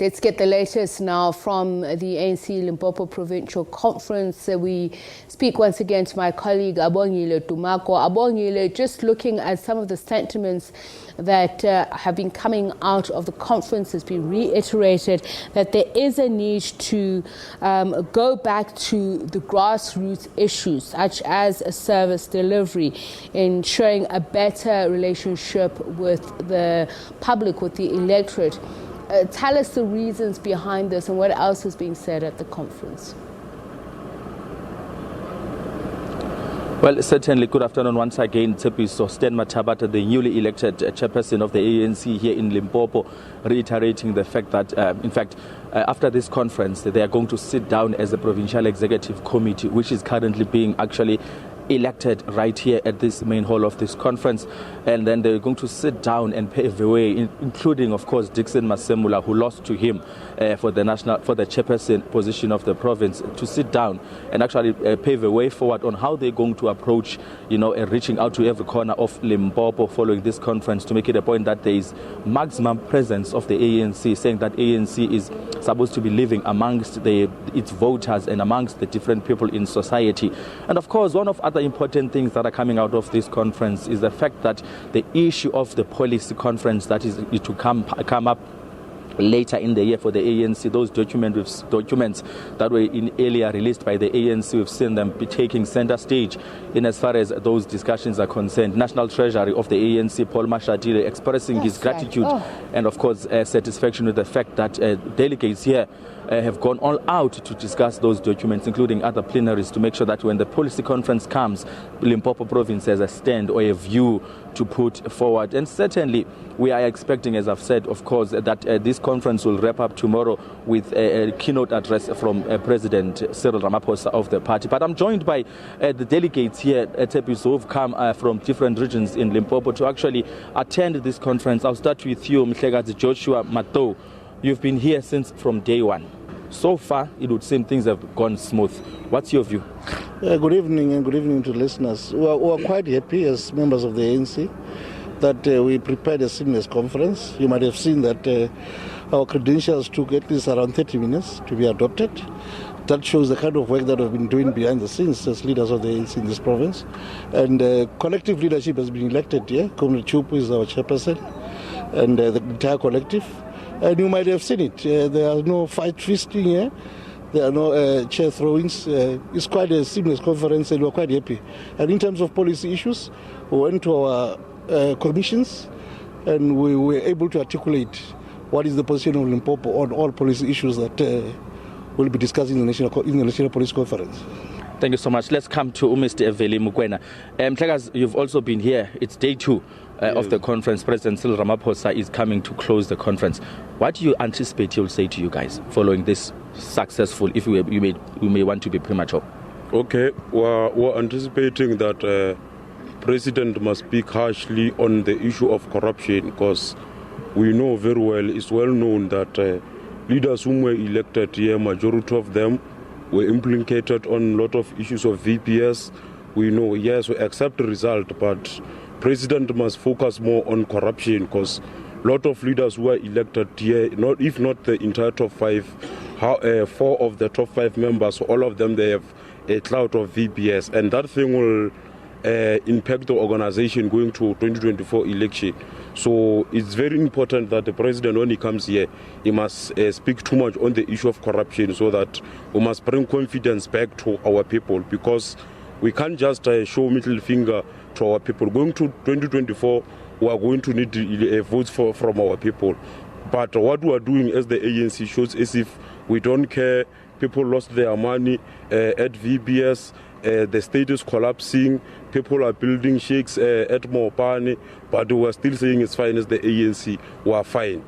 Let's get the latest now from the ANC Limpopo Provincial Conference. We speak once again to my colleague Abongile Dumako. Abongile, just looking at some of the sentiments that have been coming out of the conference, has been reiterated that there is a need to go back to the grassroots issues, such as a service delivery, ensuring a better relationship with the public, with the electorate. Tell us the reasons behind this and what else is being said at the conference. Well, certainly, good afternoon once again. Tsepiso Stan Mathabatha, the newly elected chairperson of the ANC here in Limpopo, reiterating the fact that, in fact, after this conference, they are going to sit down as a provincial executive committee, which is currently being actually elected right here at this main hall of this conference, and then they're going to sit down and pave the way, including, of course, Dixon Masemula, who lost to him for the chairperson position of the province, to sit down and actually pave a way forward on how they're going to approach, reaching out to every corner of Limpopo following this conference, to make it a point that there is maximum presence of the ANC, saying that ANC is supposed to be living amongst its voters and amongst the different people in society. And of course, one of other important things that are coming out of this conference is the fact that the issue of the policy conference that is to come up later in the year for the ANC, those documents that were earlier released by the ANC, we've seen them be taking center stage in as far as those discussions are concerned. National Treasury of the ANC, Paul Mashatile, expressing his gratitude and, of course, satisfaction with the fact that delegates here have gone all out to discuss those documents, including other plenaries, to make sure that when the policy conference comes, Limpopo province has a stand or a view to put forward. And certainly, we are expecting, as I've said, of course, that this conference will wrap up tomorrow with a keynote address from President Cyril Ramaphosa of the party. But I'm joined by the delegates here at Tepiso who've come from different regions in Limpopo to actually attend this conference. I'll start with you, Mhlegazi Joshua Mato. You've been here since from day one. So far, it would seem things have gone smooth. What's your view? Good evening, and good evening to listeners. We are quite happy as members of the ANC that we prepared a seamless conference. You might have seen that our credentials took at least around 30 minutes to be adopted. That shows the kind of work that we've been doing behind the scenes as leaders of the ANC in this province. And collective leadership has been elected here. Comrade Chupu is our chairperson, and the entire collective. And you might have seen it. There are no fight fisting here. There are no chair throwings. It's quite a seamless conference, and we're quite happy. And in terms of policy issues, we went to our commissions, and we were able to articulate what is the position of Limpopo on all policy issues that we'll be discussing in the National Police Conference. Thank you so much. Let's come to Mr. Eveli Mukwena. Mhlegazi, you've also been here. It's day two of the conference. President Cyril Ramaphosa is coming to close the conference. What do you anticipate he'll say to you guys following this successful, if you may want to be premature? Okay, we're anticipating that President must speak harshly on the issue of corruption, because we know very well, it's well known that leaders whom were elected here, majority of them were implicated on a lot of issues of VPS. We know, yes, we accept the result, but President must focus more on corruption, because a lot of leaders who are elected here, if not the entire top five, 4 of the top 5 members, all of them, they have a cloud of VPS, and that thing will impact the organization going to 2024 election. So it's very important that the president, when he comes here, he must speak too much on the issue of corruption, so that we must bring confidence back to our people, because we can't just show middle finger to our people. Going to 2024, we are going to need votes from our people. But what we are doing as the ANC shows as if we don't care. People lost their money at VBS. The state is collapsing. People are building sheikhs at Mopane, but we are still saying it's fine as the ANC. We are fine.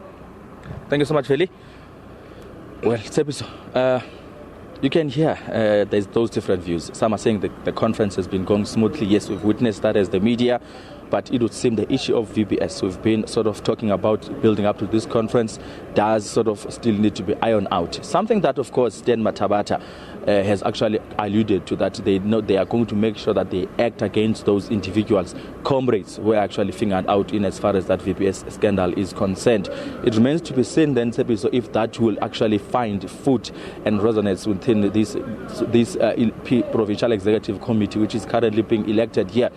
Thank you so much, Veli. Well, Tsepiso, You can hear there's those different views. Some are saying the conference has been going smoothly. Yes, we've witnessed that as the media. But it would seem the issue of VBS we've been sort of talking about building up to this conference does sort of still need to be ironed out. Something that, of course, Stan Mathabatha has actually alluded to, that they know they are going to make sure that they act against those individuals, comrades, who are actually fingered out in as far as that VBS scandal is concerned. It remains to be seen then, so if that will actually find foot and resonance within this Provincial Executive Committee, which is currently being elected here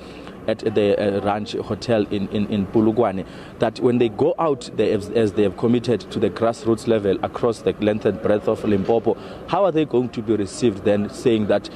at the Ranch Hotel in Polokwane, that when they go out there, as they have committed to the grassroots level across the length and breadth of Limpopo, how are they going to be received then, saying that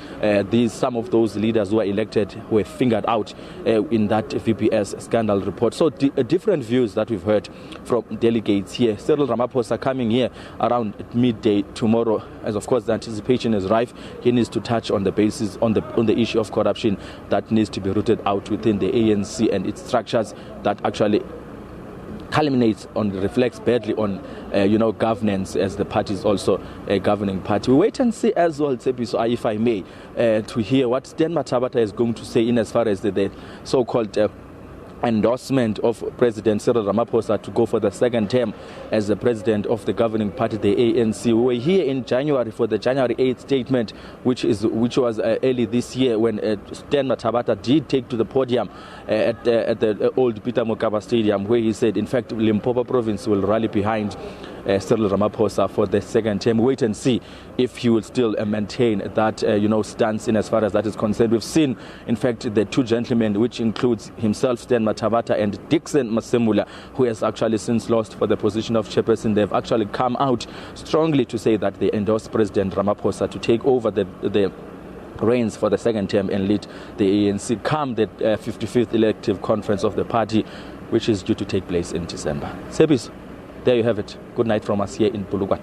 some of those leaders who are elected were fingered out in that VPS scandal report? So different views that we've heard from delegates here. Cyril Ramaphosa coming here around midday tomorrow, as of course the anticipation is rife. He needs to touch on the basis on the issue of corruption that needs to be rooted out within the ANC and its structures, that actually culminates on, reflects badly on governance, as the party is also a governing party. We wait and see as well, Tsepiso, if I may, to hear what Stan Mathabatha is going to say in as far as the so-called endorsement of President Cyril Ramaphosa to go for the second term as the president of the governing party, the ANC. We were here in January for the January 8th statement, which was early this year, when Stan Mathabatha did take to the podium at the old Peter Mokaba Stadium, where he said, in fact, Limpopo province will rally behind Cyril Ramaphosa for the second term. Wait and see if he will still maintain that stance in as far as that is concerned. We've seen, in fact, the two gentlemen, which includes himself, Stan Mathabatha, and Dixon Masemula, who has actually since lost for the position of chairperson. They've actually come out strongly to say that they endorse President Ramaphosa to take over the reins for the second term and lead the ANC come the 55th elective conference of the party, which is due to take place in December. Sebis, there you have it. Good night from us here in Polokwane.